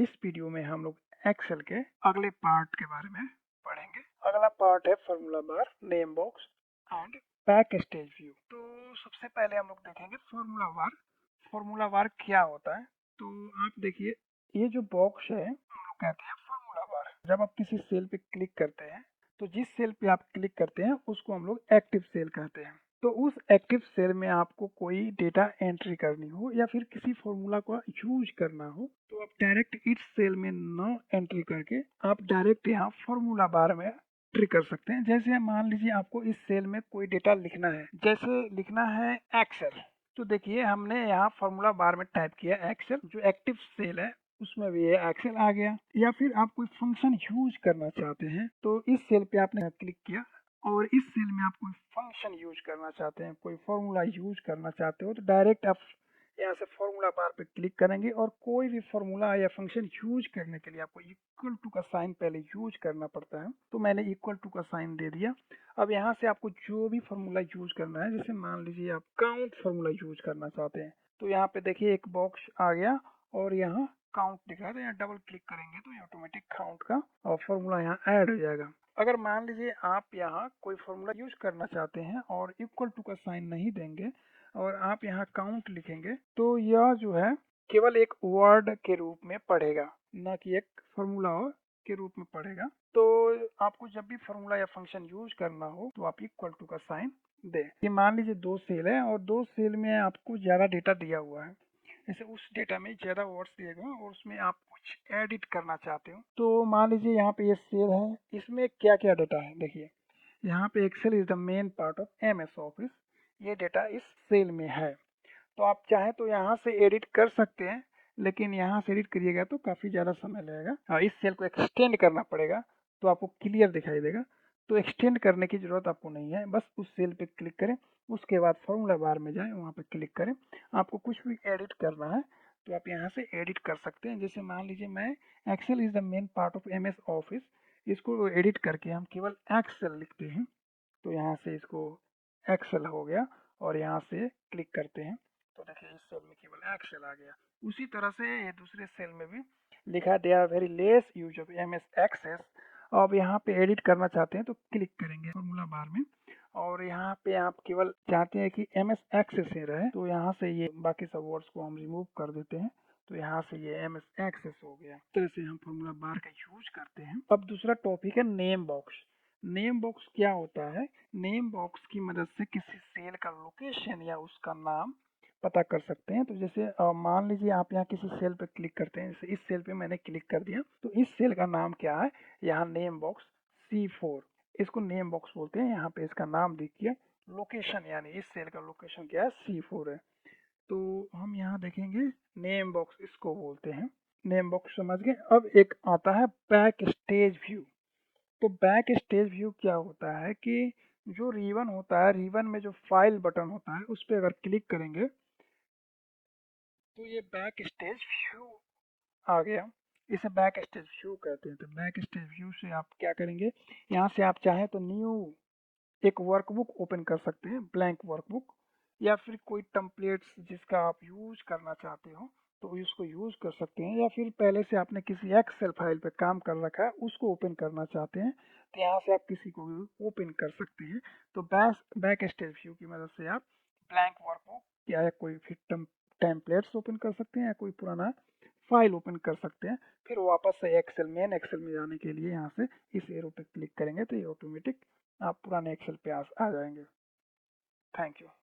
इस वीडियो में हम लोग एक्सेल के अगले पार्ट के बारे में पढ़ेंगे। अगला पार्ट है formula bar, name box and back stage view. तो सबसे पहले हम लोग देखेंगे फॉर्मूला बार। फॉर्मूला बार क्या होता है? तो आप देखिए, ये जो बॉक्स है हम लोग कहते हैं फॉर्मूला बार। जब आप किसी सेल पे क्लिक करते हैं तो जिस सेल पे आप क्लिक करते हैं उसको हम लोग एक्टिव सेल कहते हैं। तो उस एक्टिव सेल में आपको कोई डेटा एंट्री करनी हो या फिर किसी फॉर्मूला को यूज करना हो तो आप डायरेक्ट इस सेल में न एंट्री करके आप डायरेक्ट यहाँ फॉर्मूला बार में एंट्री कर सकते हैं। जैसे मान लीजिए आपको इस सेल में कोई डेटा लिखना है, जैसे लिखना है एक्सेल, तो देखिए हमने यहाँ फॉर्मूला बार में टाइप किया एक्सेल, जो एक्टिव सेल है उसमें भी ये एक्सेल आ गया। या फिर आप कोई फंक्शन यूज करना चाहते हैं तो इस सेल पे आपने क्लिक किया और इस सेल में आप कोई फंक्शन यूज करना चाहते हैं, कोई फॉर्मूला यूज करना चाहते हो तो डायरेक्ट आप यहाँ से फॉर्मूला बार पे क्लिक करेंगे और कोई भी फॉर्मूला या फंक्शन यूज करने के लिए आपको इक्वल टू का साइन पहले यूज करना पड़ता है। तो मैंने इक्वल टू का साइन दे दिया। अब यहाँ से आपको जो भी फॉर्मूला यूज करना है, जैसे मान लीजिए आप काउंट फॉर्मूला यूज करना चाहते हैं तो यहाँ पे देखिए एक बॉक्स आ गया और यहाँ काउंट दिखा रहा है। यहाँ डबल क्लिक करेंगे तो ऑटोमेटिक काउंट का और फॉर्मूला यहाँ ऐड हो जाएगा। अगर मान लीजिए आप यहाँ कोई फॉर्मूला यूज करना चाहते हैं और इक्वल टू का साइन नहीं देंगे और आप यहाँ काउंट लिखेंगे तो यह जो है केवल एक वर्ड के रूप में पढ़ेगा, न कि एक फॉर्मूला के रूप में पढ़ेगा। तो आपको जब भी फॉर्मूला या फंक्शन यूज करना हो तो आप इक्वल टू का साइन दे। ये मान लीजिए दो सेल है और दो सेल में आपको ज्यादा डेटा दिया हुआ है, जैसे उस डेटा में ज्यादा वर्ड्स दिए गए और उसमें आप कुछ एडिट करना चाहते हो। तो मान लीजिए यहाँ पे ये सेल है, इसमें क्या क्या डेटा है। देखिए यहाँ पे Excel is the main part of MS Office, ये डेटा इस सेल में है। तो आप चाहें तो यहाँ से एडिट कर सकते हैं, लेकिन यहाँ से एडिट करिएगा तो काफ़ी ज़्यादा समय लगेगा और इस सेल को एक्सटेंड करना पड़ेगा तो आपको क्लियर दिखाई देगा। तो एक्सटेंड करने की ज़रूरत आपको नहीं है, बस उस सेल पे क्लिक करें, उसके बाद फॉर्मूला बार में जाएं, वहाँ पे क्लिक करें। आपको कुछ भी एडिट करना है तो आप यहाँ से एडिट कर सकते हैं। जैसे मान लीजिए मैं Excel is the main part of MS Office, इसको एडिट करके हम केवल एक्सेल लिखते हैं तो यहाँ से इसको एक्सेल हो गया और यहाँ से क्लिक करते हैं तो देखिए इस सेल में केवल एक्सेल आ गया। उसी तरह से ये दूसरे सेल में भी लिखा दे are very less use of MS Access. अब यहाँ पे एडिट करना चाहते हैं तो क्लिक करेंगे फॉर्मूला बार में और यहाँ पे आप केवल चाहते हैं कि एमएस एक्सेस ही रहे तो यहाँ से ये बाकी सब वर्ड्स को हम रिमूव कर देते हैं तो यहाँ से ये एमएस एक्सेस हो गया। इस तरह से हम फॉर्मूला बार का यूज करते हैं। अब दूसरा टॉपिक है नेम बॉक्स। नेम बॉक्स क्या होता है? नेम बॉक्स की मदद से किसी सेल का लोकेशन या उसका नाम पता कर सकते हैं। तो जैसे मान लीजिए आप यहाँ किसी सेल पे क्लिक करते हैं, जैसे इस सेल पे मैंने क्लिक कर दिया तो इस सेल का नाम क्या है? यहाँ नेम बॉक्स C4, इसको नेम बॉक्स बोलते हैं। यहाँ पे इसका नाम देखिए, लोकेशन यानी इस सेल का लोकेशन क्या है? C4 है। तो हम यहाँ देखेंगे नेम बॉक्स इसको बोलते हैं। नेम बॉक्स समझ गए। अब एक आता है बैक स्टेज व्यू। तो बैक स्टेज व्यू क्या होता है कि जो रिबन होता है, रिबन में जो फाइल बटन होता है उस पर अगर क्लिक करेंगे तो ये बैक स्टेज व्यू आ गया। इसे बैक स्टेज व्यू कहते हैं। तो बैक स्टेज व्यू से आप क्या करेंगे, यहाँ से आप चाहें तो न्यू एक वर्कबुक ओपन कर सकते हैं, ब्लैंक वर्कबुक, या फिर कोई टेम्पलेट्स जिसका आप यूज करना चाहते हो तो उसको यूज कर सकते हैं। या फिर पहले से आपने किसी एक्सेल फाइल पे काम कर रखा है उसको ओपन करना चाहते हैं तो यहाँ से आप किसी को भी ओपन कर सकते हैं। तो बैक स्टेज व्यू की मदद से आप ब्लैंक वर्कबुक या कोई फिर टेम्पलेट्स ओपन कर सकते हैं या कोई पुराना फाइल ओपन कर सकते हैं। फिर वापस से मेन एक्सेल में जाने के लिए यहाँ से इस एरो पे क्लिक करेंगे तो ये ऑटोमेटिक आप पुराने एक्सेल पे आ जाएंगे। Thank you.